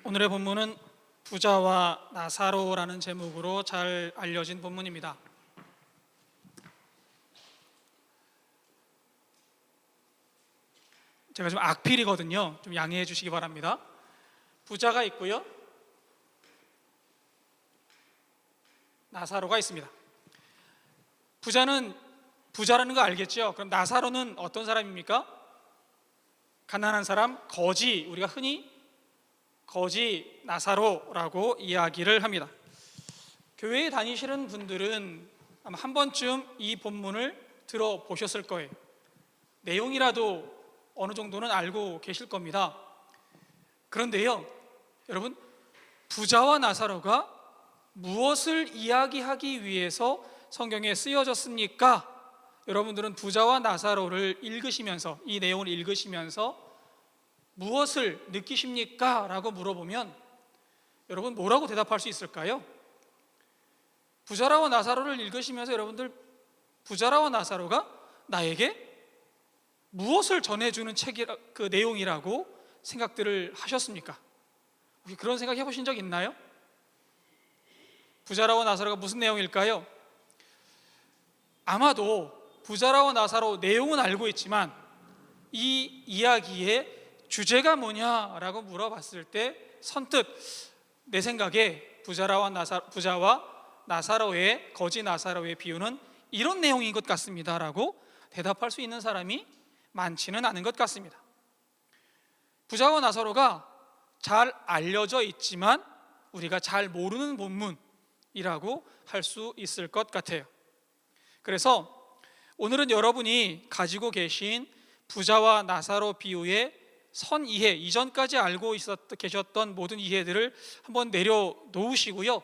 오늘의 본문은 부자와 나사로라는 제목으로 잘 알려진 본문입니다. 제가 좀 악필이거든요. 좀 양해해 주시기 바랍니다. 부자가 있고요, 나사로가 있습니다. 부자는 부자라는 거 알겠죠? 그럼 나사로는 어떤 사람입니까? 가난한 사람, 거지, 우리가 흔히 거지 나사로라고 이야기를 합니다. 교회에 다니시는 분들은 아마 한 번쯤 이 본문을 들어보셨을 거예요. 내용이라도 어느 정도는 알고 계실 겁니다. 그런데요, 여러분, 부자와 나사로가 무엇을 이야기하기 위해서 성경에 쓰여졌습니까? 여러분들은 부자와 나사로를 읽으시면서, 이 내용을 읽으시면서 무엇을 느끼십니까? 라고 물어보면 여러분 뭐라고 대답할 수 있을까요? 부자라와 나사로를 읽으시면서 여러분들, 부자라와 나사로가 나에게 무엇을 전해주는 그 내용이라고 생각들을 하셨습니까? 혹시 그런 생각 해보신 적 있나요? 부자라와 나사로가 무슨 내용일까요? 아마도 부자라와 나사로 내용은 알고 있지만 이 이야기의 주제가 뭐냐라고 물어봤을 때 선뜻 내 생각에 부자와 나사로의 거지 나사로의 비유는 이런 내용인 것 같습니다라고 대답할 수 있는 사람이 많지는 않은 것 같습니다. 부자와 나사로가 잘 알려져 있지만 우리가 잘 모르는 본문이라고 할 수 있을 것 같아요. 그래서 오늘은 여러분이 가지고 계신 부자와 나사로 비유의 선 이해, 이전까지 알고 계셨던 모든 이해들을 한번 내려놓으시고요,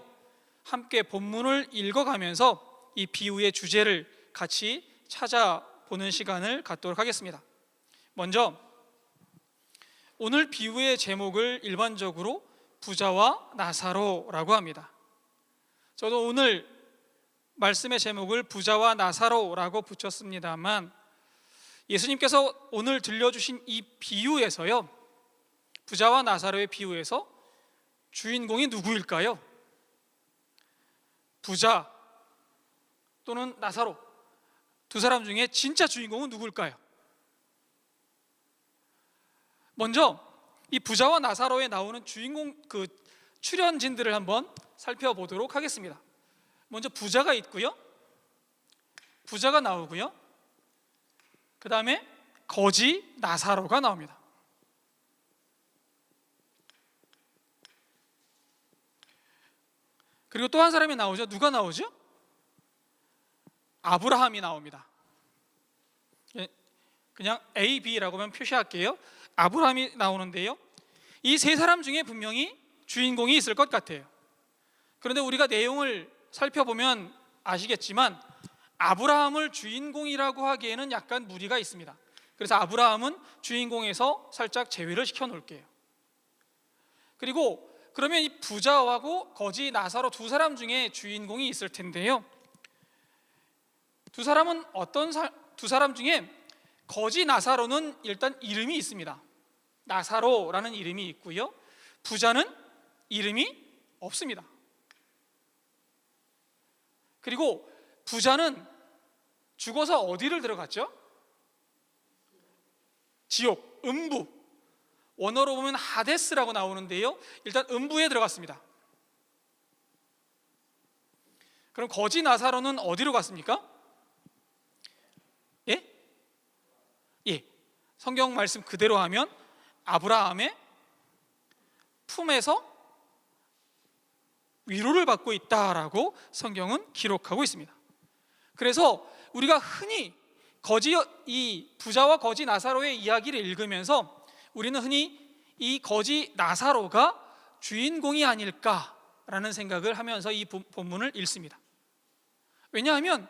함께 본문을 읽어가면서 이 비유의 주제를 같이 찾아보는 시간을 갖도록 하겠습니다. 먼저 오늘 비유의 제목을 일반적으로 부자와 나사로라고 합니다. 저도 오늘 말씀의 제목을 부자와 나사로라고 붙였습니다만 예수님께서 오늘 들려주신 이 비유에서요, 부자와 나사로의 비유에서 주인공이 누구일까요? 부자 또는 나사로, 두 사람 중에 진짜 주인공은 누구일까요? 먼저 이 부자와 나사로에 나오는 주인공, 그 출연진들을 한번 살펴보도록 하겠습니다. 먼저 부자가 있고요, 부자가 나오고요, 그 다음에 거지 나사로가 나옵니다. 그리고 또 한 사람이 나오죠. 누가 나오죠? 아브라함이 나옵니다. 그냥 A, B라고 하면 표시할게요. 아브라함이 나오는데요, 이 세 사람 중에 분명히 주인공이 있을 것 같아요. 그런데 우리가 내용을 살펴보면 아시겠지만 아브라함을 주인공이라고 하기에는 약간 무리가 있습니다. 그래서 아브라함은 주인공에서 살짝 제외를 시켜 놓을게요. 그리고 그러면 이 부자하고 거지 나사로 두 사람 중에 주인공이 있을 텐데요, 두 사람 중에 거지 나사로는 일단 이름이 있습니다. 나사로라는 이름이 있고요, 부자는 이름이 없습니다. 그리고 부자는 죽어서 어디를 들어갔죠? 지옥, 음부, 원어로 보면 하데스라고 나오는데요, 일단 음부에 들어갔습니다. 그럼 거지 나사로는 어디로 갔습니까? 예, 성경 말씀 그대로 하면 아브라함의 품에서 위로를 받고 있다라고 성경은 기록하고 있습니다. 그래서 우리가 흔히 이 부자와 거지 나사로의 이야기를 읽으면서 우리는 흔히 이 거지 나사로가 주인공이 아닐까라는 생각을 하면서 이 본문을 읽습니다. 왜냐하면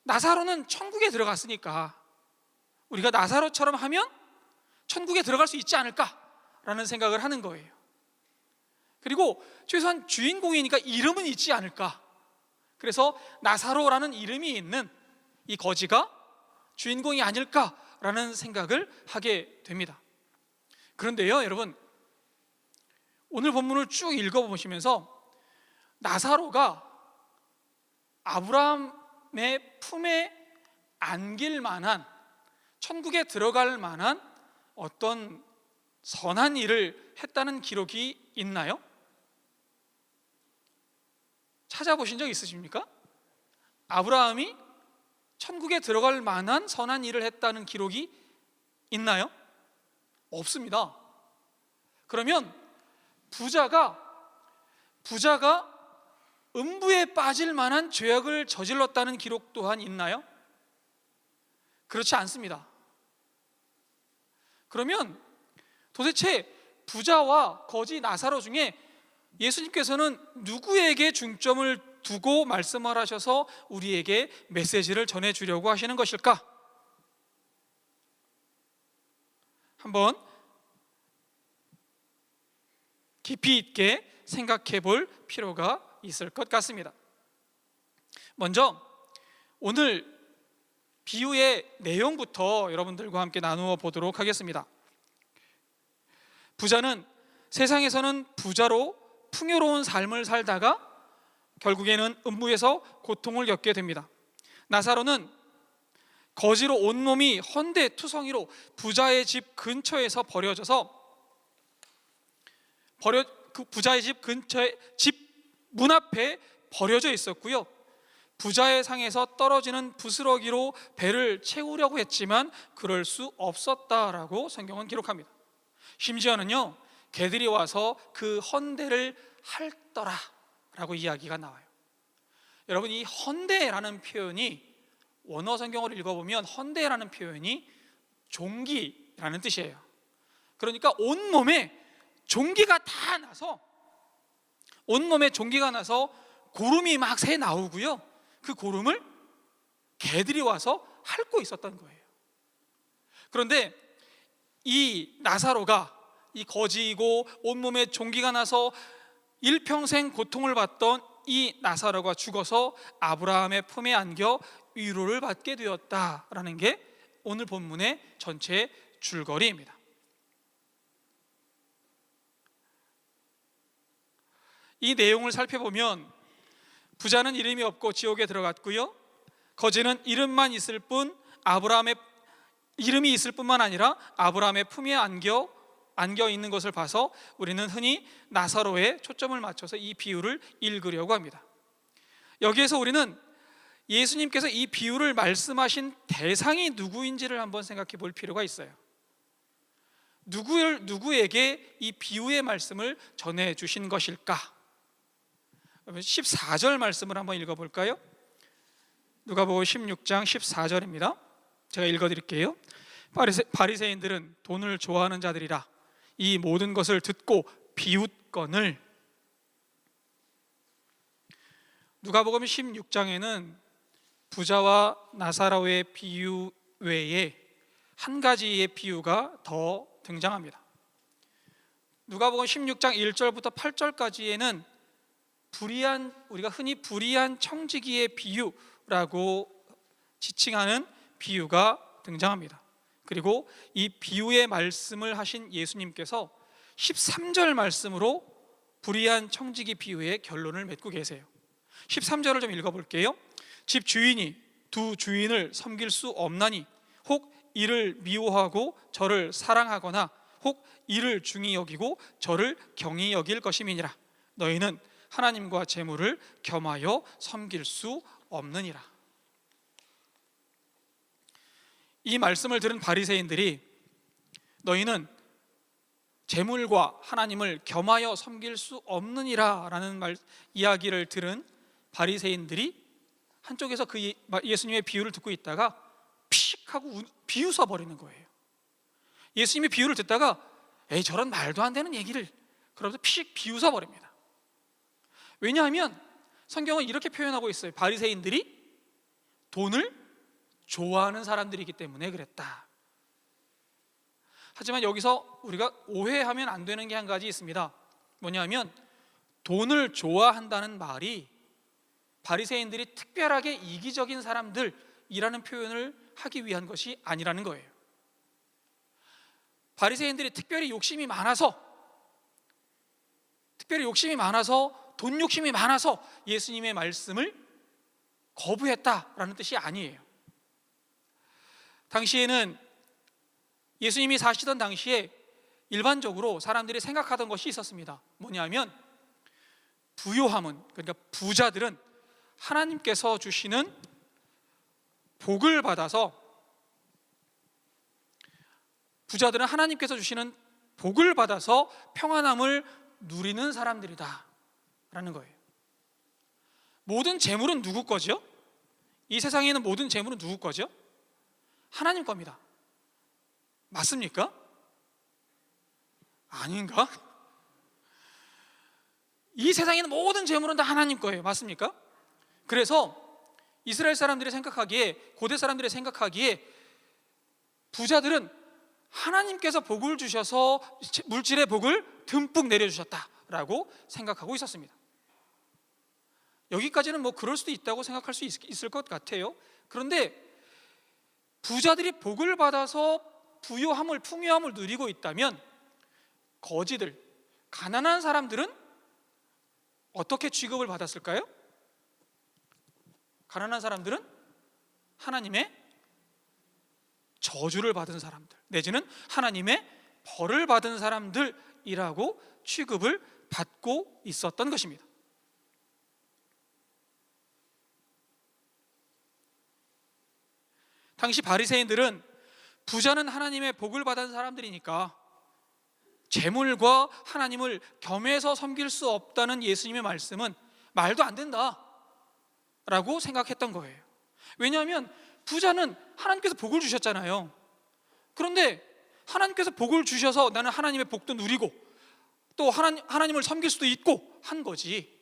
나사로는 천국에 들어갔으니까 우리가 나사로처럼 하면 천국에 들어갈 수 있지 않을까라는 생각을 하는 거예요. 그리고 최소한 주인공이니까 이름은 있지 않을까, 그래서 나사로라는 이름이 있는 이 거지가 주인공이 아닐까라는 생각을 하게 됩니다. 그런데요, 여러분, 오늘 본문을 쭉 읽어보시면서 나사로가 아브라함의 품에 안길 만한, 천국에 들어갈 만한 어떤 선한 일을 했다는 기록이 있나요? 찾아보신 적 있으십니까? 아브라함이 천국에 들어갈 만한 선한 일을 했다는 기록이 있나요? 없습니다. 그러면 부자가 음부에 빠질 만한 죄악을 저질렀다는 기록 또한 있나요? 그렇지 않습니다. 그러면 도대체 부자와 거지 나사로 중에 예수님께서는 누구에게 중점을 두고 말씀을 하셔서 우리에게 메시지를 전해주려고 하시는 것일까? 한번 깊이 있게 생각해 볼 필요가 있을 것 같습니다. 먼저 오늘 비유의 내용부터 여러분들과 함께 나누어 보도록 하겠습니다. 부자는 세상에서는 부자로 풍요로운 삶을 살다가 결국에는 음부에서 고통을 겪게 됩니다. 나사로는 거지로 온몸이 헌데투성이로 부자의 집 근처에서 버려져서 그 부자의 집 근처에 집 문 앞에 버려져 있었고요. 부자의 상에서 떨어지는 부스러기로 배를 채우려고 했지만 그럴 수 없었다라고 성경은 기록합니다. 심지어는요, 개들이 와서 그 헌대를 핥더라라고 이야기가 나와요. 여러분, 이 헌대라는 표현이 원어 성경을 읽어보면 헌대라는 표현이 종기라는 뜻이에요. 그러니까 온몸에 종기가 다 나서, 온몸에 종기가 나서 고름이 막 새 나오고요, 그 고름을 개들이 와서 핥고 있었던 거예요. 그런데 이 나사로가, 이 거지이고 온몸에 종기가 나서 일평생 고통을 받던 이 나사로가 죽어서 아브라함의 품에 안겨 위로를 받게 되었다라는 게 오늘 본문의 전체 줄거리입니다. 이 내용을 살펴보면 부자는 이름이 없고 지옥에 들어갔고요, 거지는 이름만 있을 뿐, 아브라함의 이름이 있을 뿐만 아니라 아브라함의 품에 안겨 있는 것을 봐서 우리는 흔히 나사로에 초점을 맞춰서 이 비유를 읽으려고 합니다. 여기에서 우리는 예수님께서 이 비유를 말씀하신 대상이 누구인지를 한번 생각해 볼 필요가 있어요. 누구에게 이 비유의 말씀을 전해 주신 것일까? 14절 말씀을 한번 읽어볼까요? 누가복음 16장 14절입니다. 제가 읽어드릴게요. 바리새인들은 돈을 좋아하는 자들이라 이 모든 것을 듣고 비웃거늘. 누가복음 16장에는 부자와 나사로의 비유 외에 한 가지의 비유가 더 등장합니다. 누가복음 16장 1절부터 8절까지에는 우리가 흔히 불의한 청지기의 비유라고 지칭하는 비유가 등장합니다. 그리고 이 비유의 말씀을 하신 예수님께서 13절 말씀으로 불의한 청지기 비유의 결론을 맺고 계세요. 13절을 좀 읽어볼게요. 집 주인이 두 주인을 섬길 수 없나니 혹 이를 미워하고 저를 사랑하거나 혹 이를 중히 여기고 저를 경히 여길 것임이니라. 너희는 하나님과 재물을 겸하여 섬길 수 없느니라. 이 말씀을 들은 바리새인들이 너희는 재물과 하나님을 겸하여 섬길 수 없느니라 라는 이야기를 들은 바리새인들이 한쪽에서 그 예수님의 비유를 듣고 있다가 피식 하고 비웃어 버리는 거예요. 예수님의 비유를 듣다가 에이 저런 말도 안 되는 얘기를, 그러면서 피식 비웃어 버립니다. 왜냐하면 성경은 이렇게 표현하고 있어요. 바리새인들이 돈을 좋아하는 사람들이기 때문에 그랬다. 하지만 여기서 우리가 오해하면 안 되는 게 한 가지 있습니다. 뭐냐면 돈을 좋아한다는 말이 바리새인들이 특별하게 이기적인 사람들이라는 표현을 하기 위한 것이 아니라는 거예요. 바리새인들이 특별히 욕심이 많아서 특별히 욕심이 많아서, 돈 욕심이 많아서 예수님의 말씀을 거부했다라는 뜻이 아니에요. 당시에는, 예수님이 사시던 당시에 일반적으로 사람들이 생각하던 것이 있었습니다. 뭐냐면 부요함은, 그러니까 부자들은 하나님께서 주시는 복을 받아서, 부자들은 하나님께서 주시는 복을 받아서 평안함을 누리는 사람들이다 라는 거예요. 모든 재물은 누구 거죠? 이 세상에 있는 모든 재물은 누구 거죠? 하나님 겁니다. 맞습니까? 아닌가? 이 세상에 있는 모든 재물은 다 하나님 거예요. 맞습니까? 그래서 이스라엘 사람들이 생각하기에, 고대 사람들이 생각하기에 부자들은 하나님께서 복을 주셔서 물질의 복을 듬뿍 내려주셨다라고 생각하고 있었습니다. 여기까지는 뭐 그럴 수도 있다고 생각할 수 있을 것 같아요. 그런데 부자들이 복을 받아서 부요함을, 풍요함을 누리고 있다면, 거지들, 가난한 사람들은 어떻게 취급을 받았을까요? 가난한 사람들은 하나님의 저주를 받은 사람들, 내지는 하나님의 벌을 받은 사람들이라고 취급을 받고 있었던 것입니다. 당시 바리새인들은 부자는 하나님의 복을 받은 사람들이니까 재물과 하나님을 겸해서 섬길 수 없다는 예수님의 말씀은 말도 안 된다 라고 생각했던 거예요. 왜냐하면 부자는 하나님께서 복을 주셨잖아요. 그런데 하나님께서 복을 주셔서 나는 하나님의 복도 누리고 또 하나님을 섬길 수도 있고 한 거지,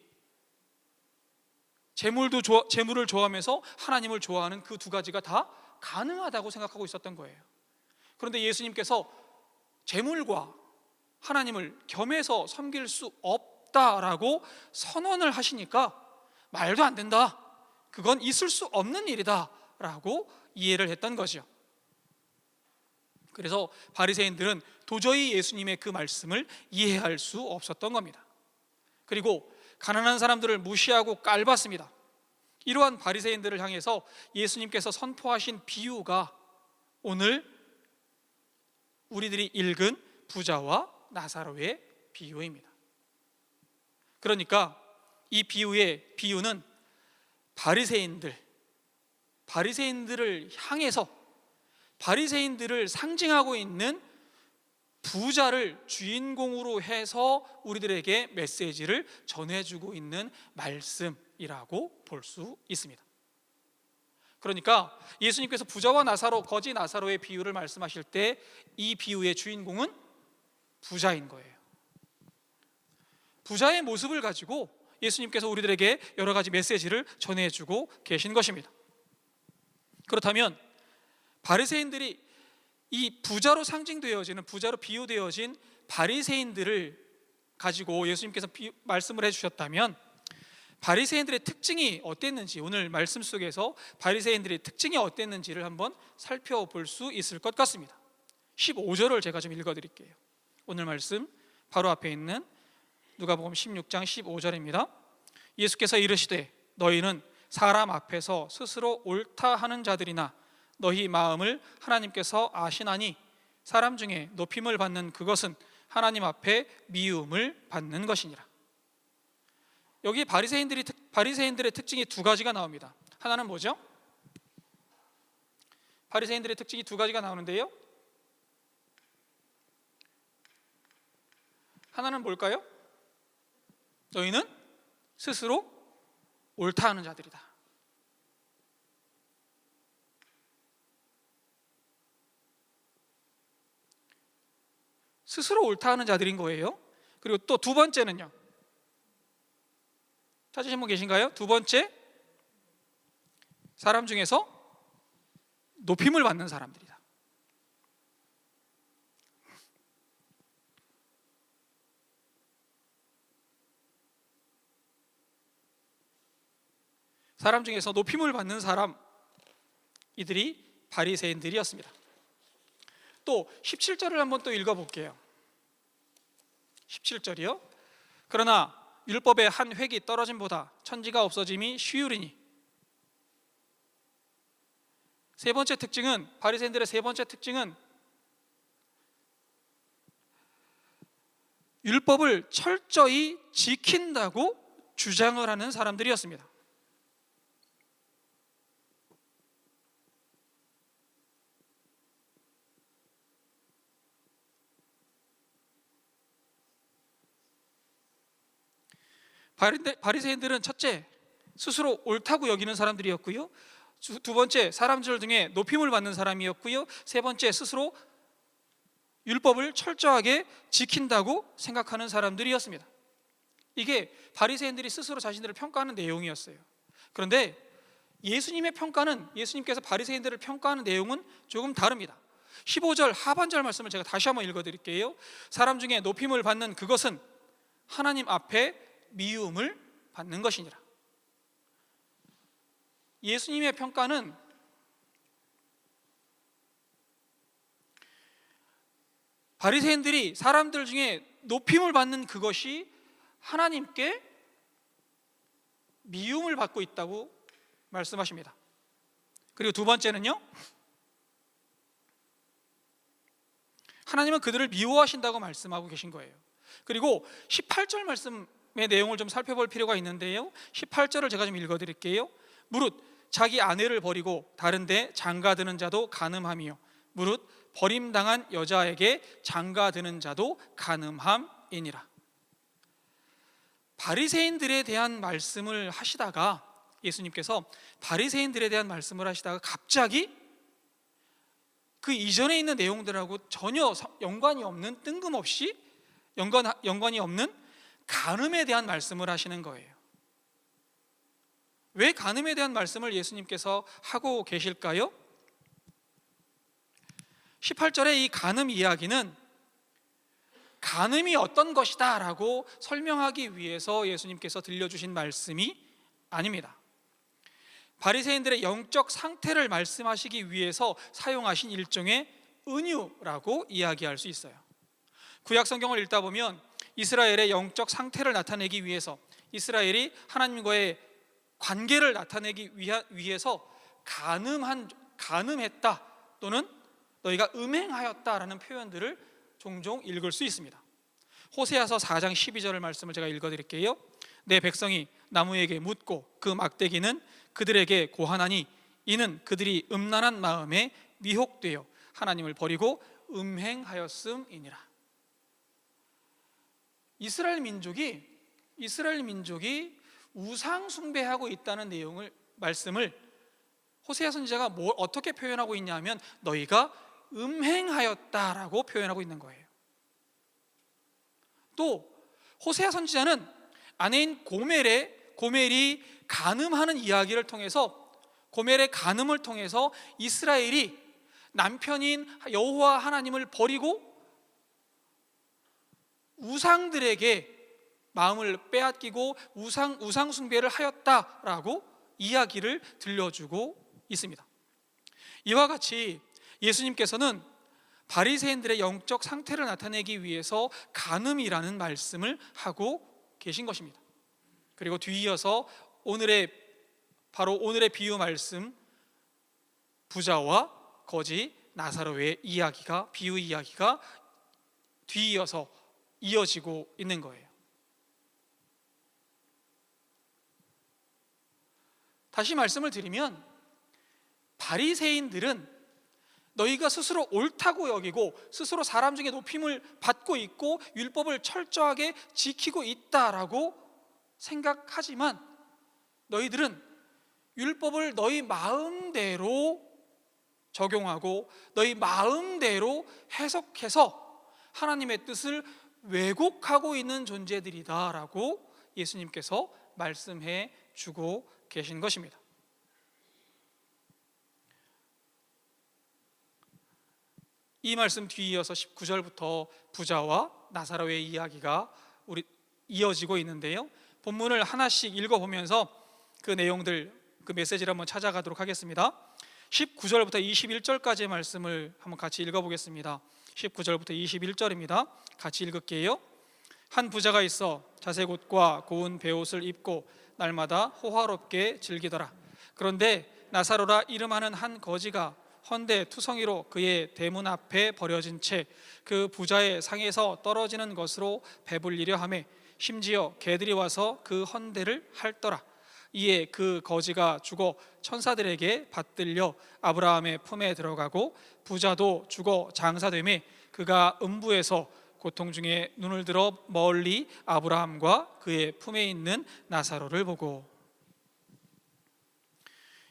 재물을 좋아하면서 하나님을 좋아하는 그 두 가지가 다 가능하다고 생각하고 있었던 거예요. 그런데 예수님께서 재물과 하나님을 겸해서 섬길 수 없다라고 선언을 하시니까 말도 안 된다, 그건 있을 수 없는 일이다 라고 이해를 했던 거죠. 그래서 바리새인들은 도저히 예수님의 그 말씀을 이해할 수 없었던 겁니다. 그리고 가난한 사람들을 무시하고 깔봤습니다. 이러한 바리새인들을 향해서 예수님께서 선포하신 비유가 오늘 우리들이 읽은 부자와 나사로의 비유입니다. 그러니까 이 비유는 바리새인들을 향해서, 바리새인들을 상징하고 있는 부자를 주인공으로 해서 우리들에게 메시지를 전해주고 있는 말씀이라고 볼 수 있습니다. 그러니까 예수님께서 부자와 나사로, 거지 나사로의 비유를 말씀하실 때 이 비유의 주인공은 부자인 거예요. 부자의 모습을 가지고 예수님께서 우리들에게 여러 가지 메시지를 전해주고 계신 것입니다. 그렇다면 바리새인들이 이 부자로 상징되어지는, 부자로 비유되어진 바리새인들을 가지고 예수님께서 말씀을 해주셨다면 바리새인들의 특징이 어땠는지, 오늘 말씀 속에서 바리새인들의 특징이 어땠는지를 한번 살펴볼 수 있을 것 같습니다. 15절을 제가 좀 읽어드릴게요. 오늘 말씀 바로 앞에 있는 누가복음 16장 15절입니다. 예수께서 이르시되 너희는 사람 앞에서 스스로 옳다 하는 자들이나 너희 마음을 하나님께서 아시나니 사람 중에 높임을 받는 그것은 하나님 앞에 미움을 받는 것이니라. 여기 바리새인들의 특징이 두 가지가 나옵니다. 하나는 뭐죠? 바리새인들의 특징이 두 가지가 나오는데요, 하나는 뭘까요? 너희는 스스로 옳다 하는 자들이다. 스스로 옳다 하는 자들인 거예요. 그리고 또 두 번째는요, 찾으신 분 계신가요? 두 번째, 사람 중에서 높임을 받는 사람들이다. 사람 중에서 높임을 받는 사람, 이들이 바리새인들이었습니다. 또 17절을 한번 또 읽어볼게요. 17절이요. 그러나 율법의 한 획이 떨어짐보다 천지가 없어짐이 쉬우리니. 세 번째 특징은, 바리새인들의 세 번째 특징은 율법을 철저히 지킨다고 주장을 하는 사람들이었습니다. 바리새인들은 첫째, 스스로 옳다고 여기는 사람들이었고요. 두 번째, 사람들 중에 높임을 받는 사람이었고요. 세 번째, 스스로 율법을 철저하게 지킨다고 생각하는 사람들이었습니다. 이게 바리새인들이 스스로 자신들을 평가하는 내용이었어요. 그런데 예수님께서 바리새인들을 평가하는 내용은 조금 다릅니다. 15절 하반절 말씀을 제가 다시 한번 읽어드릴게요. 사람 중에 높임을 받는 그것은 하나님 앞에 미움을 받는 것이니라. 예수님의 평가는 바리새인들이 사람들 중에 높임을 받는 그것이 하나님께 미움을 받고 있다고 말씀하십니다. 그리고 두 번째는요, 하나님은 그들을 미워하신다고 말씀하고 계신 거예요. 그리고 18절 말씀의 내용을 좀 살펴볼 필요가 있는데요, 18절을 제가 좀 읽어드릴게요. 무릇 자기 아내를 버리고 다른 데 장가드는 자도 간음함이요, 무릇 버림당한 여자에게 장가드는 자도 간음함이니라. 바리새인들에 대한 말씀을 하시다가, 예수님께서 바리새인들에 대한 말씀을 하시다가 갑자기 그 이전에 있는 내용들하고 전혀 연관이 없는, 뜬금없이 연관이 없는 간음에 대한 말씀을 하시는 거예요. 왜 간음에 대한 말씀을 예수님께서 하고 계실까요? 18절의 이 간음 이야기는 간음이 어떤 것이다 라고 설명하기 위해서 예수님께서 들려주신 말씀이 아닙니다. 바리새인들의 영적 상태를 말씀하시기 위해서 사용하신 일종의 은유라고 이야기할 수 있어요. 구약 성경을 읽다 보면 이스라엘의 영적 상태를 나타내기 위해서, 이스라엘이 하나님과의 관계를 나타내기 위해서 간음했다 또는 너희가 음행하였다라는 표현들을 종종 읽을 수 있습니다. 호세아서 4장 12절 말씀을 제가 읽어드릴게요. 내 백성이 나무에게 묻고 그 막대기는 그들에게 고하나니 이는 그들이 음란한 마음에 미혹되어 하나님을 버리고 음행하였음이니라. 이스라엘 민족이 우상 숭배하고 있다는 말씀을 호세아 선지자가 어떻게 표현하고 있냐면 너희가 음행하였다라고 표현하고 있는 거예요. 또 호세아 선지자는 아내인 고멜이 간음하는 이야기를 통해서, 고멜의 간음을 통해서 이스라엘이 남편인 여호와 하나님을 버리고 우상들에게 마음을 빼앗기고 우상 숭배를 하였다라고 이야기를 들려주고 있습니다. 이와 같이 예수님께서는 바리새인들의 영적 상태를 나타내기 위해서 간음이라는 말씀을 하고 계신 것입니다. 그리고 뒤이어서 오늘의 비유 말씀, 부자와 거지 나사로의 비유 이야기가 뒤이어서 이어지고 있는 거예요. 다시 말씀을 드리면 바리새인들은 너희가 스스로 옳다고 여기고 스스로 사람 중에 높임을 받고 있고 율법을 철저하게 지키고 있다라고 생각하지만 너희들은 율법을 너희 마음대로 적용하고 너희 마음대로 해석해서 하나님의 뜻을 왜곡하고 있는 존재들이다라고 예수님께서 말씀해 주고 계신 것입니다. 이 말씀 뒤이어서 19절부터 부자와 나사로의 이야기가 이어지고 있는데요, 본문을 하나씩 읽어보면서 그 내용들, 그 메시지를 한번 찾아가도록 하겠습니다. 19절부터 21절까지의 말씀을 한번 같이 읽어보겠습니다. 19절부터 21절입니다. 같이 읽을게요. 한 부자가 있어 자색 옷과 고운 베옷을 입고 날마다 호화롭게 즐기더라. 그런데 나사로라 이름하는 한 거지가 헌데 투성이로 그의 대문 앞에 버려진 채 그 부자의 상에서 떨어지는 것으로 배불리려 하매 심지어 개들이 와서 그 헌대를 핥더라. 이에 그 거지가 죽어 천사들에게 받들려 아브라함의 품에 들어가고 부자도 죽어 장사되매 그가 음부에서 고통 중에 눈을 들어 멀리 아브라함과 그의 품에 있는 나사로를 보고.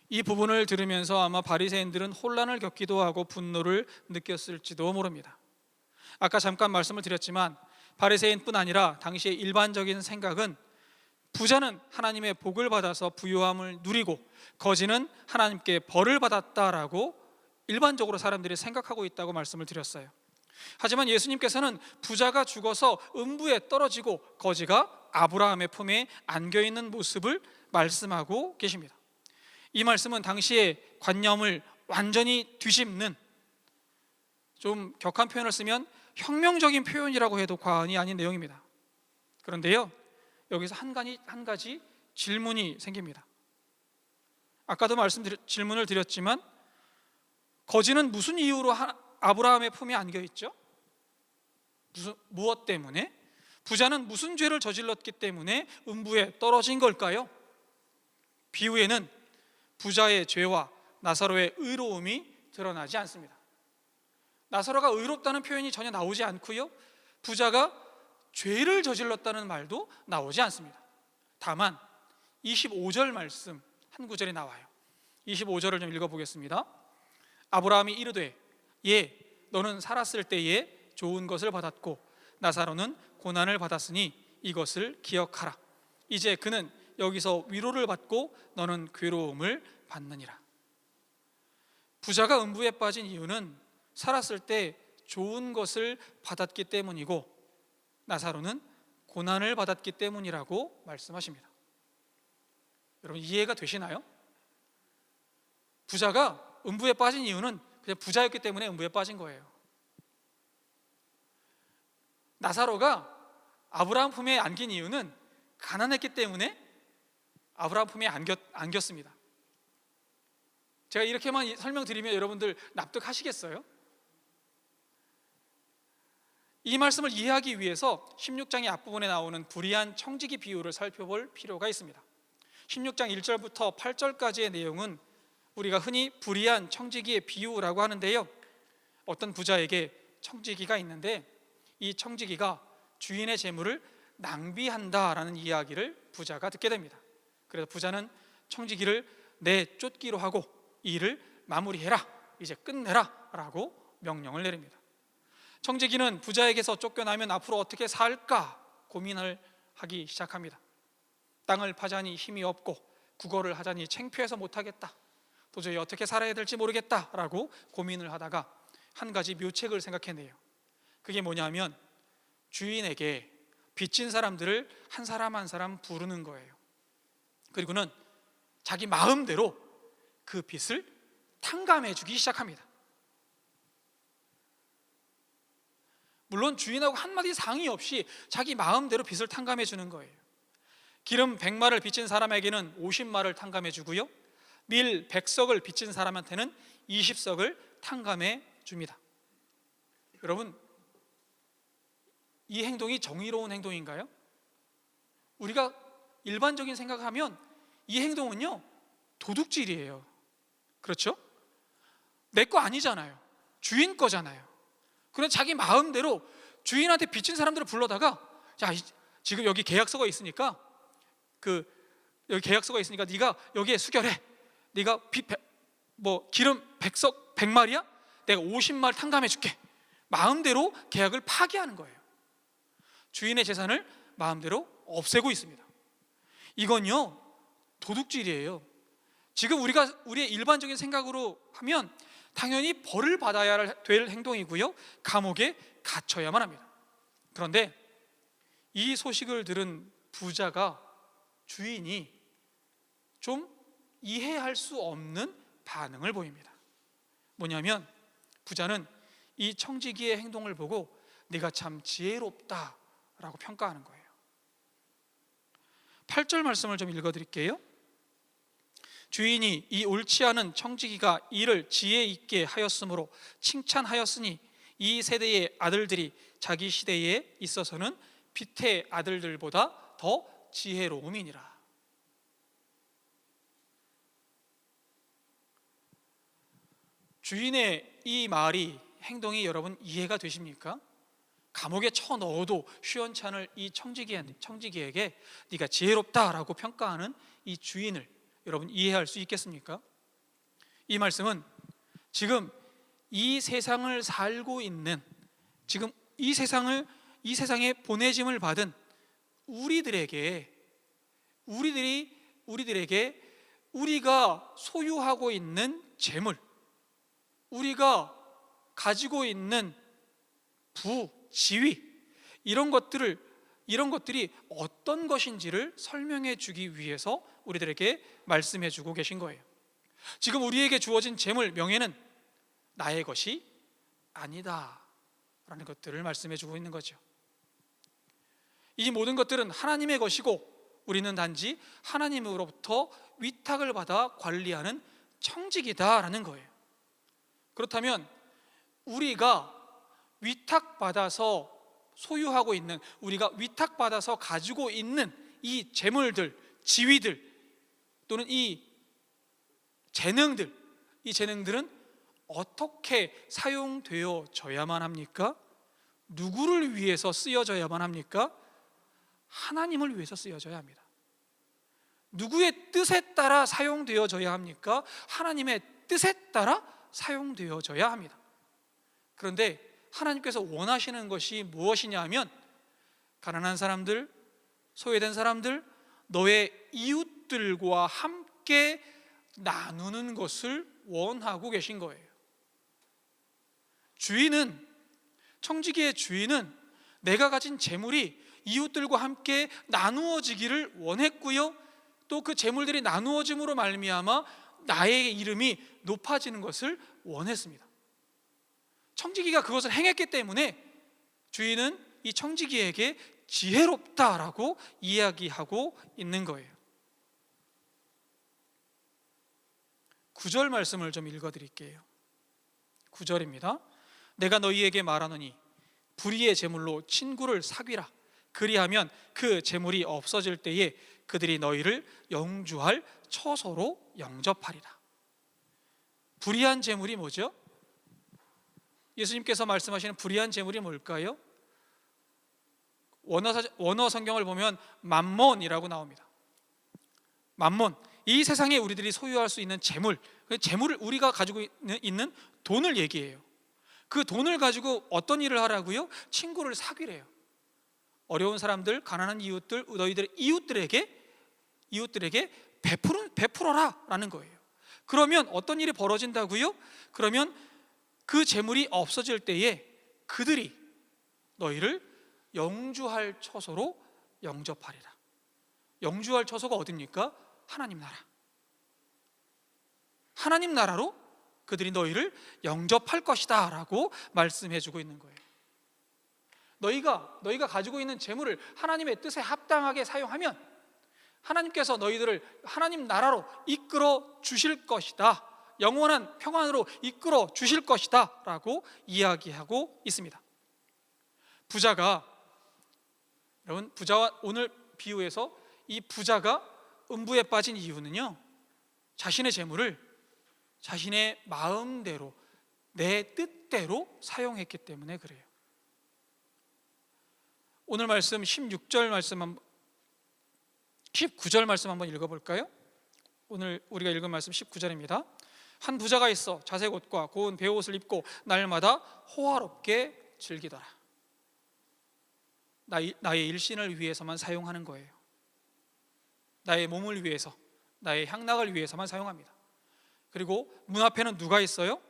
이 부분을 들으면서 아마 바리새인들은 혼란을 겪기도 하고 분노를 느꼈을지도 모릅니다. 아까 잠깐 말씀을 드렸지만 바리새인뿐 아니라 당시의 일반적인 생각은 부자는 하나님의 복을 받아서 부유함을 누리고 거지는 하나님께 벌을 받았다라고 일반적으로 사람들이 생각하고 있다고 말씀을 드렸어요. 하지만 예수님께서는 부자가 죽어서 음부에 떨어지고 거지가 아브라함의 품에 안겨있는 모습을 말씀하고 계십니다. 이 말씀은 당시의 관념을 완전히 뒤집는, 좀 격한 표현을 쓰면 혁명적인 표현이라고 해도 과언이 아닌 내용입니다. 그런데요, 여기서 한 가지 질문이 생깁니다. 아까도 질문을 드렸지만 거지는 무슨 이유로 아브라함의 품에 안겨 있죠? 무엇 때문에? 부자는 무슨 죄를 저질렀기 때문에 음부에 떨어진 걸까요? 비유에는 부자의 죄와 나사로의 의로움이 드러나지 않습니다. 나사로가 의롭다는 표현이 전혀 나오지 않고요, 부자가 죄를 저질렀다는 말도 나오지 않습니다. 다만 25절 말씀 한 구절이 나와요. 25절을 좀 읽어보겠습니다. 아브라함이 이르되 예 너는 살았을 때에 좋은 것을 받았고 나사로는 고난을 받았으니 이것을 기억하라. 이제 그는 여기서 위로를 받고 너는 괴로움을 받느니라. 부자가 음부에 빠진 이유는 살았을 때 좋은 것을 받았기 때문이고 나사로는 고난을 받았기 때문이라고 말씀하십니다. 여러분 이해가 되시나요? 부자가 음부에 빠진 이유는 그냥 부자였기 때문에 음부에 빠진 거예요. 나사로가 아브라함 품에 안긴 이유는 가난했기 때문에 아브라함 품에 안겼습니다. 제가 이렇게만 설명드리면 여러분들 납득하시겠어요? 이 말씀을 이해하기 위해서 16장의 앞부분에 나오는 불의한 청지기 비유를 살펴볼 필요가 있습니다. 16장 1절부터 8절까지의 내용은 우리가 흔히 불의한 청지기의 비유라고 하는데요, 어떤 부자에게 청지기가 있는데 이 청지기가 주인의 재물을 낭비한다라는 이야기를 부자가 듣게 됩니다. 그래서 부자는 청지기를 내쫓기로 하고 일을 마무리해라, 이제 끝내라 라고 명령을 내립니다. 청지기는 부자에게서 쫓겨나면 앞으로 어떻게 살까 고민을 하기 시작합니다. 땅을 파자니 힘이 없고 국어를 하자니 창피해서 못하겠다, 도저히 어떻게 살아야 될지 모르겠다라고 고민을 하다가 한 가지 묘책을 생각해내요. 그게 뭐냐면 주인에게 빚진 사람들을 한 사람 한 사람 부르는 거예요. 그리고는 자기 마음대로 그 빚을 탕감해 주기 시작합니다. 물론 주인하고 한마디 상의 없이 자기 마음대로 빚을 탕감해 주는 거예요. 기름 100마를 빚진 사람에게는 50마를 탕감해 주고요, 밀 100석을 빚진 사람한테는 20석을 탕감해 줍니다. 여러분 이 행동이 정의로운 행동인가요? 우리가 일반적인 생각을 하면 이 행동은요 도둑질이에요. 그렇죠? 내 거 아니잖아요. 주인 거잖아요. 그런데 자기 마음대로 주인한테 빚진 사람들을 불러다가 야 지금 여기 계약서가 있으니까 여기 계약서가 있으니까 네가 여기에 수결해. 네가 기름 100석 100마리야? 내가 50마리 탕감해 줄게. 마음대로 계약을 파기하는 거예요. 주인의 재산을 마음대로 없애고 있습니다. 이건요 도둑질이에요. 지금 우리의 일반적인 생각으로 하면 당연히 벌을 받아야 될 행동이고요, 감옥에 갇혀야만 합니다. 그런데 이 소식을 들은 부자가, 주인이 좀 이해할 수 없는 반응을 보입니다. 뭐냐면 부자는 이 청지기의 행동을 보고 네가 참 지혜롭다 라고 평가하는 거예요. 8절 말씀을 좀 읽어드릴게요. 주인이 이 옳지 않은 청지기가 이를 지혜 있게 하였으므로 칭찬하였으니 이 세대의 아들들이 자기 시대에 있어서는 빛의 아들들보다 더 지혜로움이니라. 주인의 이 말이, 행동이 여러분 이해가 되십니까? 감옥에 쳐넣어도 시원치 않을 이 청지기에게 네가 지혜롭다라고 평가하는 이 주인을 여러분 이해할 수 있겠습니까? 이 말씀은 지금 이 세상을 살고 있는, 지금 이 세상에 보내짐을 받은 우리들에게 우리가 소유하고 있는 재물, 우리가 가지고 있는 부, 지위, 이런 것들이 어떤 것인지를 설명해 주기 위해서 우리들에게 말씀해 주고 계신 거예요. 지금 우리에게 주어진 재물, 명예는 나의 것이 아니다 라는 것들을 말씀해 주고 있는 거죠. 이 모든 것들은 하나님의 것이고 우리는 단지 하나님으로부터 위탁을 받아 관리하는 청직이다라는 거예요. 그렇다면 우리가 위탁받아서 소유하고 있는, 우리가 위탁받아서 가지고 있는 이 재물들, 지위들 또는 이 재능들은 어떻게 사용되어져야만 합니까? 누구를 위해서 쓰여져야만 합니까? 하나님을 위해서 쓰여져야 합니다. 누구의 뜻에 따라 사용되어져야 합니까? 하나님의 뜻에 따라 사용되어져야 합니다. 그런데 하나님께서 원하시는 것이 무엇이냐 하면, 가난한 사람들, 소외된 사람들, 너의 이웃들과 함께 나누는 것을 원하고 계신 거예요. 청지기의 주인은 내가 가진 재물이 이웃들과 함께 나누어지기를 원했고요, 또 그 재물들이 나누어짐으로 말미암아 나의 이름이 높아지는 것을 원했습니다. 청지기가 그것을 행했기 때문에 주인은 이 청지기에게 지혜롭다라고 이야기하고 있는 거예요. 9절 말씀을 좀 읽어드릴게요. 9절입니다. 내가 너희에게 말하노니 불의의 재물로 친구를 사귀라. 그리하면 그 재물이 없어질 때에 그들이 너희를 영주할 처소로 영접하리라. 불의한 재물이 뭐죠? 예수님께서 말씀하시는 불의한 재물이 뭘까요? 원어 성경을 보면 맘몬이라고 나옵니다. 맘몬, 이 세상에 우리들이 소유할 수 있는 재물을 우리가 가지고 있는 돈을 얘기해요. 그 돈을 가지고 어떤 일을 하라고요? 친구를 사귀래요. 어려운 사람들, 가난한 이웃들, 너희들의 이웃들에게 베풀어라 라는 거예요. 그러면 어떤 일이 벌어진다고요? 그러면 그 재물이 없어질 때에 그들이 너희를 영주할 처소로 영접하리라. 영주할 처소가 어디입니까? 하나님 나라. 하나님 나라로 그들이 너희를 영접할 것이다 라고 말씀해 주고 있는 거예요. 너희가 가지고 있는 재물을 하나님의 뜻에 합당하게 사용하면 하나님께서 너희들을 하나님 나라로 이끌어 주실 것이다, 영원한 평안으로 이끌어 주실 것이다 라고 이야기하고 있습니다. 여러분, 부자와 오늘 비유에서 이 부자가 음부에 빠진 이유는요, 자신의 재물을 자신의 마음대로, 내 뜻대로 사용했기 때문에 그래요. 오늘 말씀 19절 말씀 한번 읽어볼까요? 오늘 우리가 읽은 말씀 19절입니다. 한 부자가 있어 자색 옷과 고운 베옷을 입고 날마다 호화롭게 즐기더라. 나의 일신을 위해서만 사용하는 거예요. 나의 몸을 위해서, 나의 향락을 위해서만 사용합니다. 그리고 문 앞에는 누가 있어요?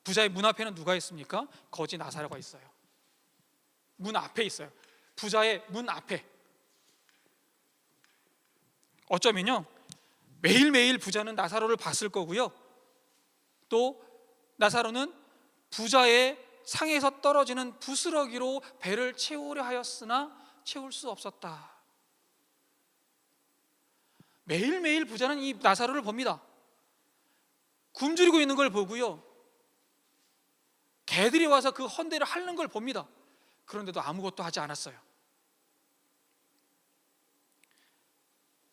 부자의 문 앞에는 누가 있습니까? 거지 나사로가 있어요. 문 앞에 있어요. 부자의 문 앞에. 어쩌면요, 매일매일 부자는 나사로를 봤을 거고요, 또 나사로는 부자의 상에서 떨어지는 부스러기로 배를 채우려 하였으나 채울 수 없었다. 매일매일 부자는 이 나사로를 봅니다. 굶주리고 있는 걸 보고요, 개들이 와서 그 헌대를 핥는 걸 봅니다. 그런데도 아무것도 하지 않았어요.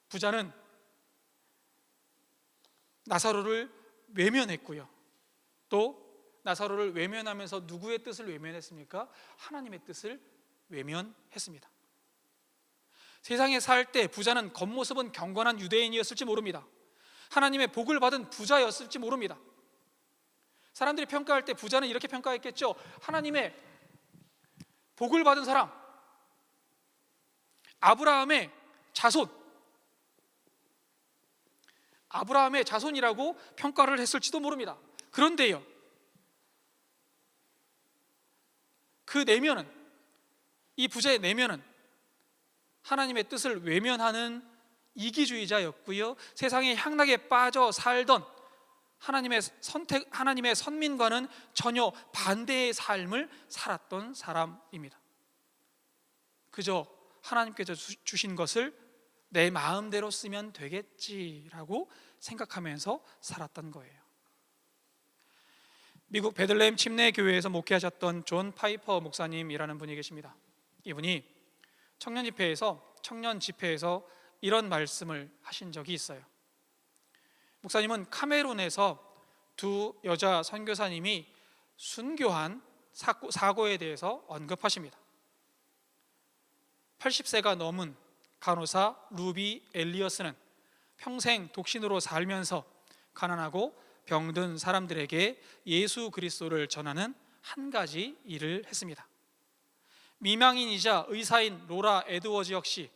부자는 나사로를 외면했고요, 또 나사로를 외면하면서 누구의 뜻을 외면했습니까? 하나님의 뜻을 외면했습니다. 세상에 살 때 부자는 겉모습은 경건한 유대인이었을지 모릅니다. 하나님의 복을 받은 부자였을지 모릅니다. 사람들이 평가할 때 부자는 이렇게 평가했겠죠. 하나님의 복을 받은 사람, 아브라함의 자손이라고 평가를 했을지도 모릅니다. 그런데요, 그 내면은, 이 부자의 내면은 하나님의 뜻을 외면하는 이기주의자였고요, 세상의 향락에 빠져 살던 하나님의 선민과는 전혀 반대의 삶을 살았던 사람입니다. 그저 하나님께서 주신 것을 내 마음대로 쓰면 되겠지라고 생각하면서 살았던 거예요. 미국 베들레헴 침례교회에서 목회하셨던 존 파이퍼 목사님이라는 분이 계십니다. 이분이 청년 집회에서 이런 말씀을 하신 적이 있어요. 목사님은 카메룬에서 두 여자 선교사님이 순교한 사고에 대해서 언급하십니다. 80세가 넘은 간호사 루비 엘리어스는 평생 독신으로 살면서 가난하고 병든 사람들에게 예수 그리스도를 전하는 한 가지 일을 했습니다. 미망인이자 의사인 로라 에드워즈 역시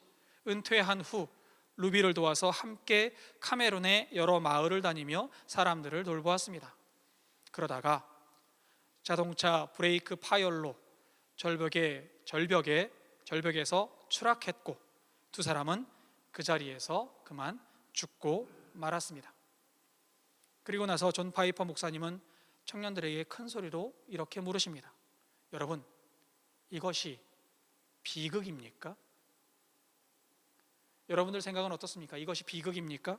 은퇴한 후 루비를 도와서 함께 카메룬의 여러 마을을 다니며 사람들을 돌보았습니다. 그러다가 자동차 브레이크 파열로 절벽에서 추락했고 두 사람은 그 자리에서 그만 죽고 말았습니다. 그리고 나서 존 파이퍼 목사님은 청년들에게 큰 소리로 이렇게 물으십니다. 여러분, 이것이 비극입니까? 여러분들 생각은 어떻습니까? 이것이 비극입니까?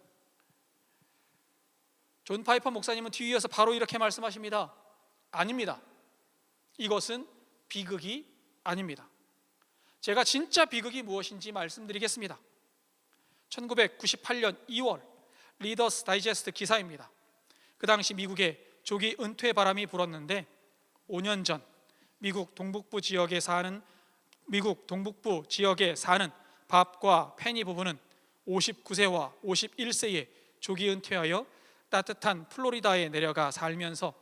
존 파이퍼 목사님은 뒤이어서 바로 이렇게 말씀하십니다. 아닙니다. 이것은 비극이 아닙니다. 제가 진짜 비극이 무엇인지 말씀드리겠습니다. 1998년 2월 리더스 다이제스트 기사입니다. 그 당시 미국에 조기 은퇴 바람이 불었는데 5년 전 미국 동북부 지역에 사는 밥과 페니 부부는 59세와 51세에 조기 은퇴하여 따뜻한 플로리다에 내려가 살면서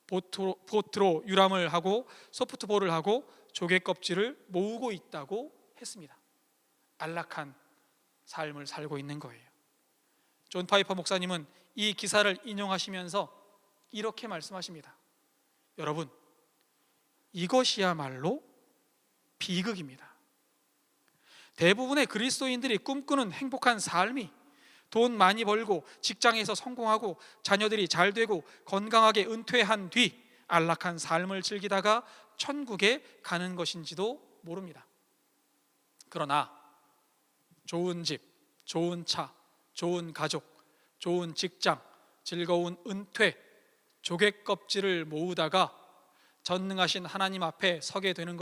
보트로 유람을 하고 소프트볼을 하고 조개 껍질을 모으고 있다고 했습니다. 안락한 삶을 살고 있는 거예요. 존 파이퍼 목사님은 이 기사를 인용하시면서 이렇게 말씀하십니다. 여러분, 이것이야말로 비극입니다. 대부분의 그리스도인들이 꿈꾸는 행복한 삶이 돈 많이 벌고 직장에서 성공하고 자녀들이 잘 되고 건강하게 은퇴한 뒤 안락한 삶을 즐기다가 천국에 가는 것인지도 모릅니다. 그러나 좋은 집, 좋은 차, 좋은 가족, 좋은 직장, 즐거운 은퇴, 조개 껍질을 모으다가 전능하신 하나님 앞에 서게 되는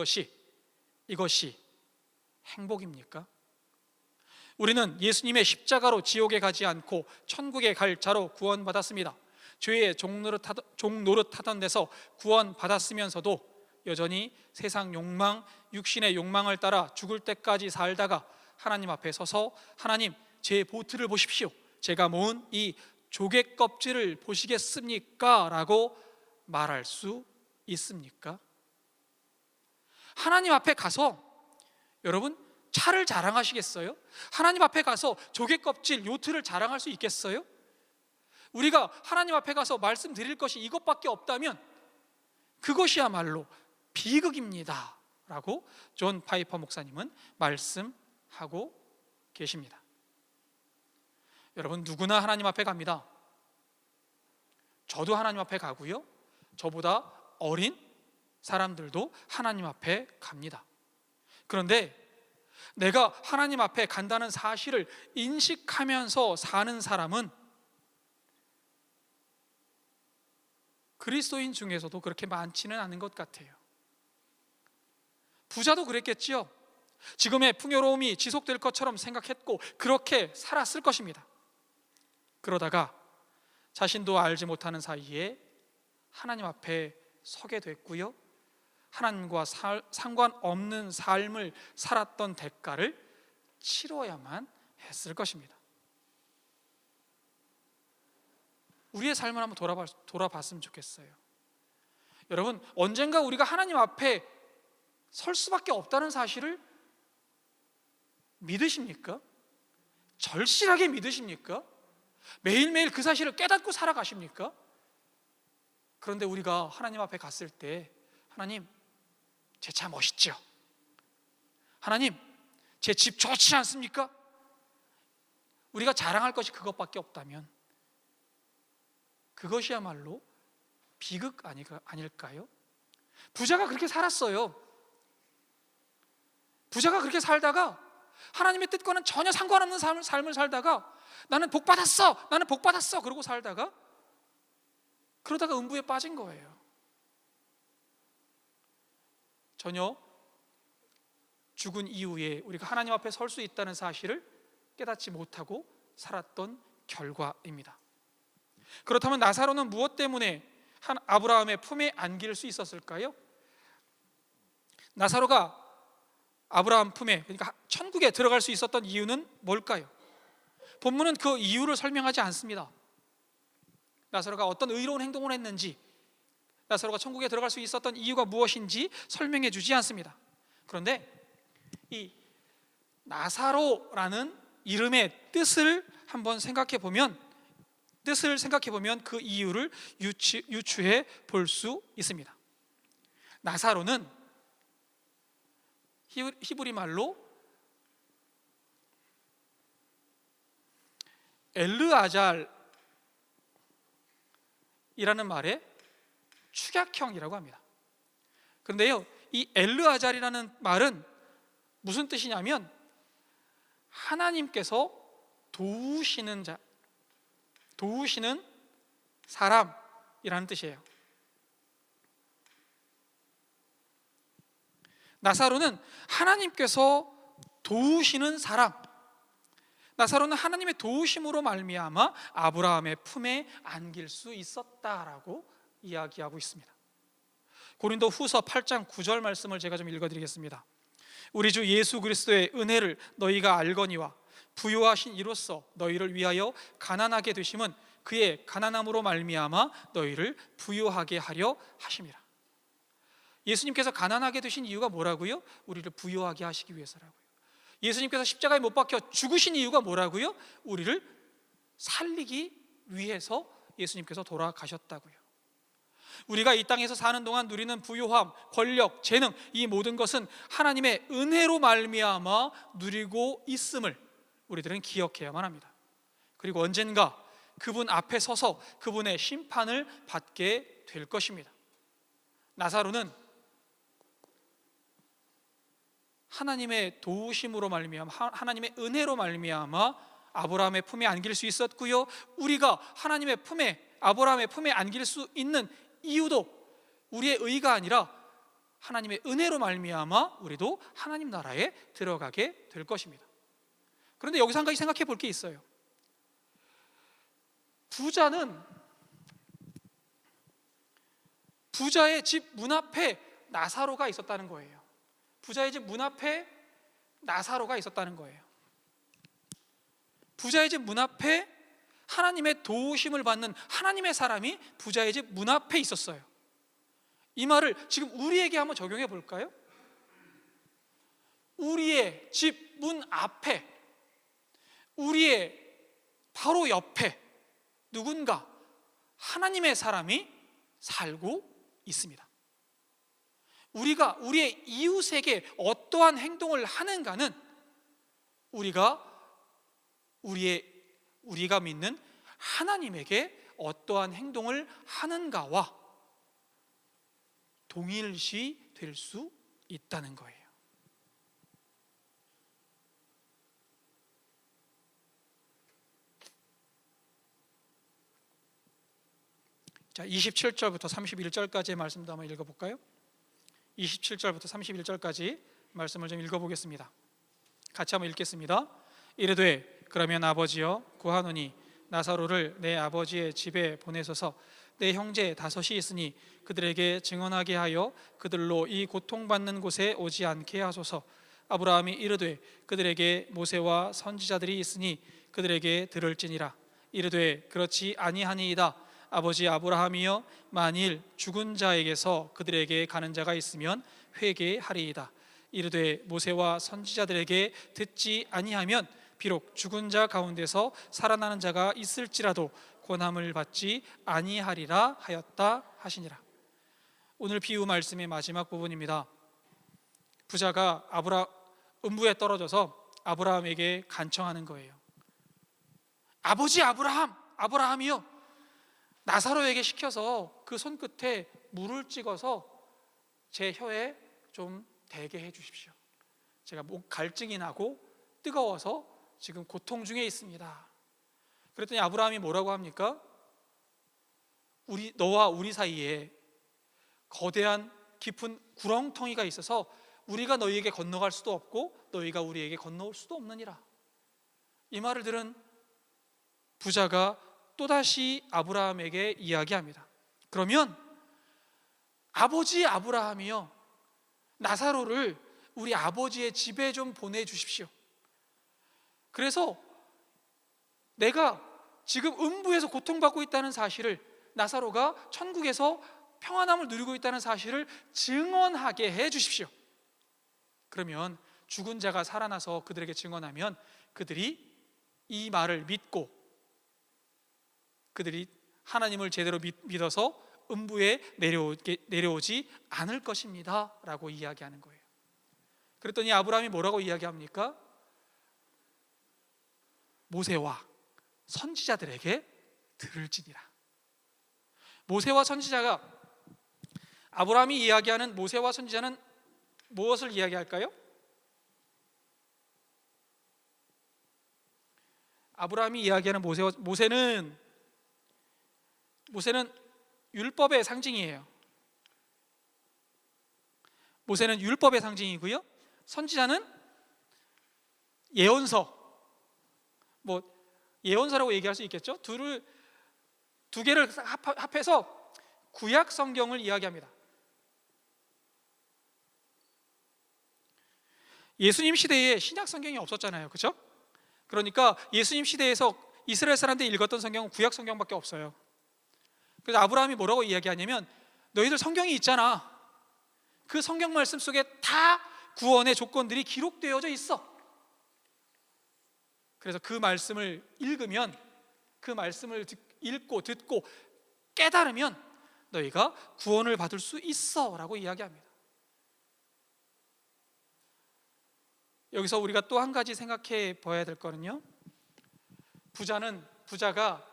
이것이 행복입니까? 우리는 예수님의 십자가로 지옥에 가지 않고 천국에 갈 자로 구원받았습니다. 죄의 종노릇하던 데서 구원받았으면서도 여전히 세상 욕망, 육신의 욕망을 따라 죽을 때까지 살다가 하나님 앞에 서서 하나님, 제 보트를 보십시오. 제가 모은 이 조개 껍질을 보시겠습니까? 라고 말할 수 있습니까? 하나님 앞에 가서 여러분 차를 자랑하시겠어요? 하나님 앞에 가서 조개 껍질, 요트를 자랑할 수 있겠어요? 우리가 하나님 앞에 가서 말씀드릴 것이 이것밖에 없다면 그것이야말로 비극입니다 라고 존 파이퍼 목사님은 말씀하고 계십니다. 여러분, 누구나 하나님 앞에 갑니다. 저도 하나님 앞에 가고요, 저보다 어린 사람들도 하나님 앞에 갑니다. 그런데 내가 하나님 앞에 간다는 사실을 인식하면서 사는 사람은 그리스도인 중에서도 그렇게 많지는 않은 것 같아요. 부자도 그랬겠지요. 지금의 풍요로움이 지속될 것처럼 생각했고 그렇게 살았을 것입니다. 그러다가 자신도 알지 못하는 사이에 하나님 앞에 서게 됐고요, 하나님과 상관없는 삶을 살았던 대가를 치러야만 했을 것입니다. 우리의 삶을 한번 돌아봤으면 좋겠어요. 여러분, 언젠가 우리가 하나님 앞에 설 수밖에 없다는 사실을 믿으십니까? 절실하게 믿으십니까? 매일매일 그 사실을 깨닫고 살아가십니까? 그런데 우리가 하나님 앞에 갔을 때, 하나님, 제 차 멋있죠? 하나님, 제 집 좋지 않습니까? 우리가 자랑할 것이 그것밖에 없다면 그것이야말로 비극 아닐까요? 부자가 그렇게 살았어요. 부자가 그렇게 살다가 하나님의 뜻과는 전혀 상관없는 삶을 살다가 나는 복 받았어, 나는 복 받았어 그러고 살다가 그러다가 음부에 빠진 거예요. 전혀 죽은 이후에 우리가 하나님 앞에 설 수 있다는 사실을 깨닫지 못하고 살았던 결과입니다. 그렇다면 나사로는 무엇 때문에 아브라함의 품에 안길 수 있었을까요? 나사로가 아브라함 품에, 그러니까 천국에 들어갈 수 있었던 이유는 뭘까요? 본문은 그 이유를 설명하지 않습니다. 나사로가 어떤 의로운 행동을 했는지, 나사로가 천국에 들어갈 수 있었던 이유가 무엇인지 설명해 주지 않습니다. 그런데 이 나사로라는 이름의 뜻을 한번 생각해 보면 그 이유를 유추해 볼 수 있습니다. 나사로는 히브리 말로 엘르아잘이라는 말의 축약형이라고 합니다. 그런데요, 이 엘르아잘이라는 말은 무슨 뜻이냐면 하나님께서 도우시는 자, 도우시는 사람이라는 뜻이에요. 나사로는 하나님께서 도우시는 사람, 나사로는 하나님의 도우심으로 말미암아 아브라함의 품에 안길 수 있었다라고 이야기하고 있습니다. 고린도 후서 8장 9절 말씀을 제가 좀 읽어드리겠습니다. 우리 주 예수 그리스도의 은혜를 너희가 알거니와 부요하신 이로써 너희를 위하여 가난하게 되심은 그의 가난함으로 말미암아 너희를 부요하게 하려 하심이라. 예수님께서 가난하게 되신 이유가 뭐라고요? 우리를 부요하게 하시기 위해서라고요. 예수님께서 십자가에 못 박혀 죽으신 이유가 뭐라고요? 우리를 살리기 위해서 예수님께서 돌아가셨다고요. 우리가 이 땅에서 사는 동안 누리는 부요함, 권력, 재능, 이 모든 것은 하나님의 은혜로 말미암아 누리고 있음을 우리들은 기억해야만 합니다. 그리고 언젠가 그분 앞에 서서 그분의 심판을 받게 될 것입니다. 나사로는 하나님의 도우심으로 말미암아, 하나님의 은혜로 말미암아 아브라함의 품에 안길 수 있었고요, 우리가 하나님의 품에, 아브라함의 품에 안길 수 있는 이유도 우리의 의가 아니라 하나님의 은혜로 말미암아 우리도 하나님 나라에 들어가게 될 것입니다. 그런데 여기서 한 가지 생각해 볼 게 있어요. 부자의 집 문 앞에 나사로가 있었다는 거예요. 부자의 집 문 앞에 나사로가 있었다는 거예요. 부자의 집 문 앞에 하나님의 도우심을 받는 하나님의 사람이 부자의 집 문 앞에 있었어요. 이 말을 지금 우리에게 한번 적용해 볼까요? 우리의 집 문 앞에, 우리의 바로 옆에 누군가 하나님의 사람이 살고 있습니다. 우리가 우리의 이웃에게 어떠한 행동을 하는가는 우리가 믿는 하나님에게 어떠한 행동을 하는가와 동일시 될 수 있다는 거예요. 자, 27절부터 31절까지의 말씀도 한번 읽어볼까요? 27절부터 31절까지 말씀을 좀 읽어보겠습니다. 같이 한번 읽겠습니다. 이르되 그러면 아버지여 구하노니 나사로를 내 아버지의 집에 보내소서. 내 형제 다섯이 있으니 그들에게 증언하게 하여 그들로 이 고통받는 곳에 오지 않게 하소서. 아브라함이 이르되 그들에게 모세와 선지자들이 있으니 그들에게 들을지니라. 이르되 그렇지 아니하니이다. 아버지 아브라함이여 만일 죽은 자에게서 그들에게 가는 자가 있으면 회개하리이다. 이르되 모세와 선지자들에게 듣지 아니하면 비록 죽은 자 가운데서 살아나는 자가 있을지라도 권함을 받지 아니하리라 하였다 하시니라. 오늘 비유 말씀의 마지막 부분입니다. 부자가 음부에 떨어져서 아브라함에게 간청하는 거예요. 아버지 아브라함이요, 나사로에게 시켜서 그 손끝에 물을 찍어서 제 혀에 좀 대게 해 주십시오. 제가 목 갈증이 나고 뜨거워서 지금 고통 중에 있습니다. 그랬더니 아브라함이 뭐라고 합니까? 너와 우리 사이에 거대한 깊은 구렁텅이가 있어서 우리가 너희에게 건너갈 수도 없고 너희가 우리에게 건너올 수도 없느니라. 이 말을 들은 부자가 또다시 아브라함에게 이야기합니다. 그러면 아버지 아브라함이요, 나사로를 우리 아버지의 집에 좀 보내주십시오. 그래서 내가 지금 음부에서 고통받고 있다는 사실을, 나사로가 천국에서 평안함을 누리고 있다는 사실을 증언하게 해 주십시오. 그러면 죽은 자가 살아나서 그들에게 증언하면 그들이 이 말을 믿고 그들이 하나님을 제대로 믿어서 음부에 내려오지 않을 것입니다 라고 이야기하는 거예요. 그랬더니 아브라함이 뭐라고 이야기합니까? 모세와 선지자들에게 들을지니라. 모세와 선지자가, 아브라함이 이야기하는 모세와 선지자는 무엇을 이야기할까요? 아브라함이 이야기하는 모세는 율법의 상징이에요. 모세는 율법의 상징이고요, 선지자는 예언서, 예언서라고 얘기할 수 있겠죠. 두 개를 합해서 구약 성경을 이야기합니다. 예수님 시대에 신약 성경이 없었잖아요, 그렇죠? 그러니까 예수님 시대에서 이스라엘 사람들이 읽었던 성경은 구약 성경밖에 없어요. 그래서 아브라함이 뭐라고 이야기하냐면, 너희들 성경이 있잖아. 그 성경 말씀 속에 다 구원의 조건들이 기록되어져 있어. 그래서 그 말씀을 읽으면, 그 말씀을 읽고 듣고 깨달으면 너희가 구원을 받을 수 있어 라고 이야기합니다. 여기서 우리가 또 한 가지 생각해 봐야 될 거는요, 부자가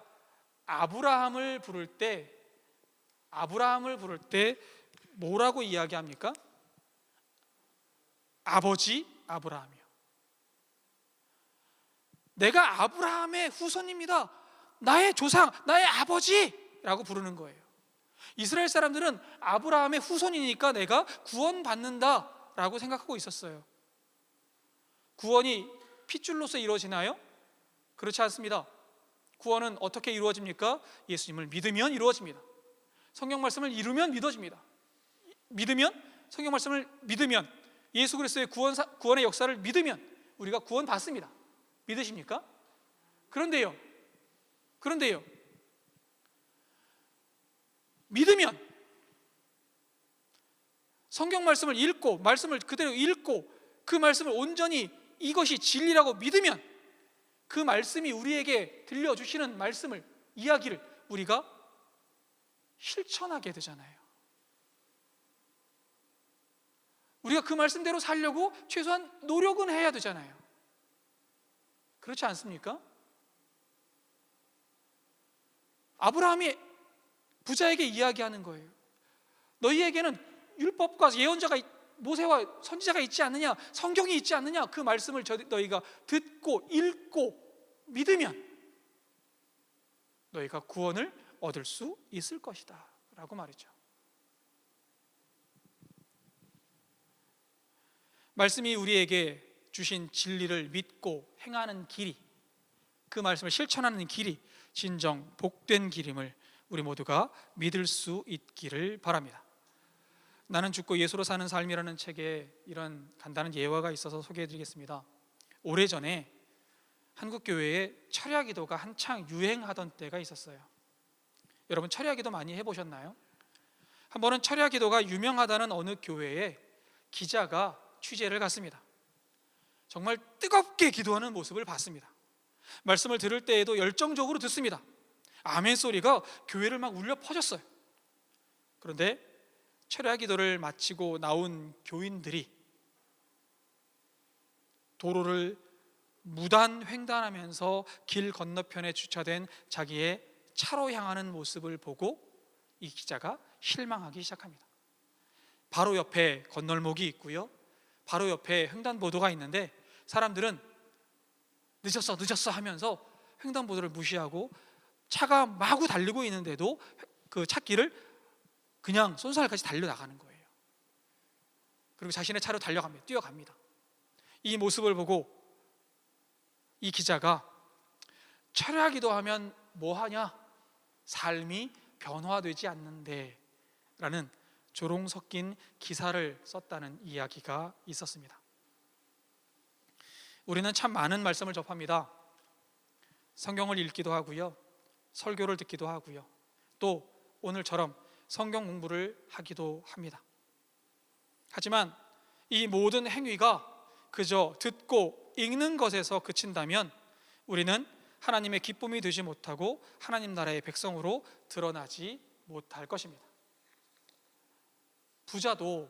아브라함을 부를 때 뭐라고 이야기합니까? 아버지 아브라함이요. 내가 아브라함의 후손입니다. 나의 조상, 나의 아버지라고 부르는 거예요. 이스라엘 사람들은 아브라함의 후손이니까 내가 구원받는다라고 생각하고 있었어요. 구원이 핏줄로서 이루어지나요? 그렇지 않습니다. 구원은 어떻게 이루어집니까? 예수님을 믿으면 이루어집니다. 성경 말씀을 읽으면 믿어집니다. 성경 말씀을 믿으면, 예수 그리스도의 구원의 역사를 믿으면 우리가 구원 받습니다. 믿으십니까? 그런데요, 믿으면, 성경 말씀을 읽고 말씀을 그대로 읽고 그 말씀을 온전히 이것이 진리라고 믿으면 그 말씀이 우리에게 들려주시는 말씀을, 이야기를 우리가 실천하게 되잖아요. 우리가 그 말씀대로 살려고 최소한 노력은 해야 되잖아요. 그렇지 않습니까? 아브라함이 부자에게 이야기하는 거예요. 너희에게는 율법과 예언자가 모세와 선지자가 있지 않느냐, 성경이 있지 않느냐, 그 말씀을 너희가 듣고 읽고 믿으면 너희가 구원을 얻을 수 있을 것이다 라고 말이죠. 말씀이 우리에게 주신 진리를 믿고 행하는 길이, 그 말씀을 실천하는 길이 진정 복된 길임을 우리 모두가 믿을 수 있기를 바랍니다. 나는 죽고 예수로 사는 삶이라는 책에 이런 간단한 예화가 있어서 소개해드리겠습니다. 오래전에 한국교회에 철야기도가 한창 유행하던 때가 있었어요. 여러분 철야기도 많이 해보셨나요? 한 번은 철야기도가 유명하다는 어느 교회에 기자가 취재를 갔습니다. 정말 뜨겁게 기도하는 모습을 봤습니다. 말씀을 들을 때에도 열정적으로 듣습니다. 아멘 소리가 교회를 막 울려 퍼졌어요. 그런데 철야 기도를 마치고 나온 교인들이 도로를 무단 횡단하면서 길 건너편에 주차된 자기의 차로 향하는 모습을 보고 이 기자가 실망하기 시작합니다. 바로 옆에 건널목이 있고요, 바로 옆에 횡단보도가 있는데 사람들은 늦었어 하면서 횡단보도를 무시하고 차가 마구 달리고 있는데도 그 찻길을 그냥 쏜살같이 달려나가는 거예요. 그리고 자신의 차로 달려갑니다. 뛰어갑니다. 이 모습을 보고 이 기자가 철야 기도하면 뭐하냐? 삶이 변화되지 않는데 라는 조롱 섞인 기사를 썼다는 이야기가 있었습니다. 우리는 참 많은 말씀을 접합니다. 성경을 읽기도 하고요, 설교를 듣기도 하고요, 또 오늘처럼 성경 공부를 하기도 합니다. 하지만 이 모든 행위가 그저 듣고 읽는 것에서 그친다면 우리는 하나님의 기쁨이 되지 못하고 하나님 나라의 백성으로 드러나지 못할 것입니다. 부자도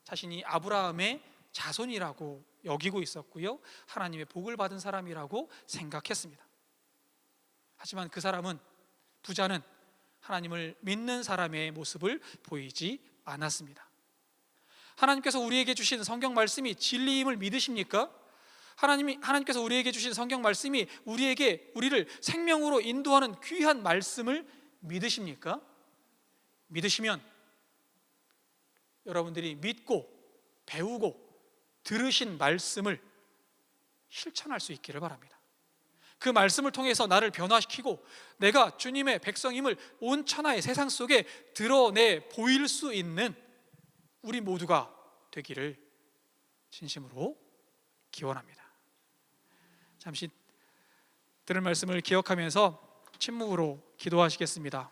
자신이 아브라함의 자손이라고 여기고 있었고요, 하나님의 복을 받은 사람이라고 생각했습니다. 하지만 그 사람은, 부자는 하나님을 믿는 사람의 모습을 보이지 않았습니다. 하나님께서 우리에게 주신 성경 말씀이 진리임을 믿으십니까? 하나님께서 우리에게 주신 성경 말씀이 우리를 생명으로 인도하는 귀한 말씀을 믿으십니까? 믿으시면 여러분들이 믿고 배우고 들으신 말씀을 실천할 수 있기를 바랍니다. 그 말씀을 통해서 나를 변화시키고 내가 주님의 백성임을 온 천하의 세상 속에 드러내 보일 수 있는 우리 모두가 되기를 진심으로 기원합니다. 잠시 들은 말씀을 기억하면서 침묵으로 기도하시겠습니다.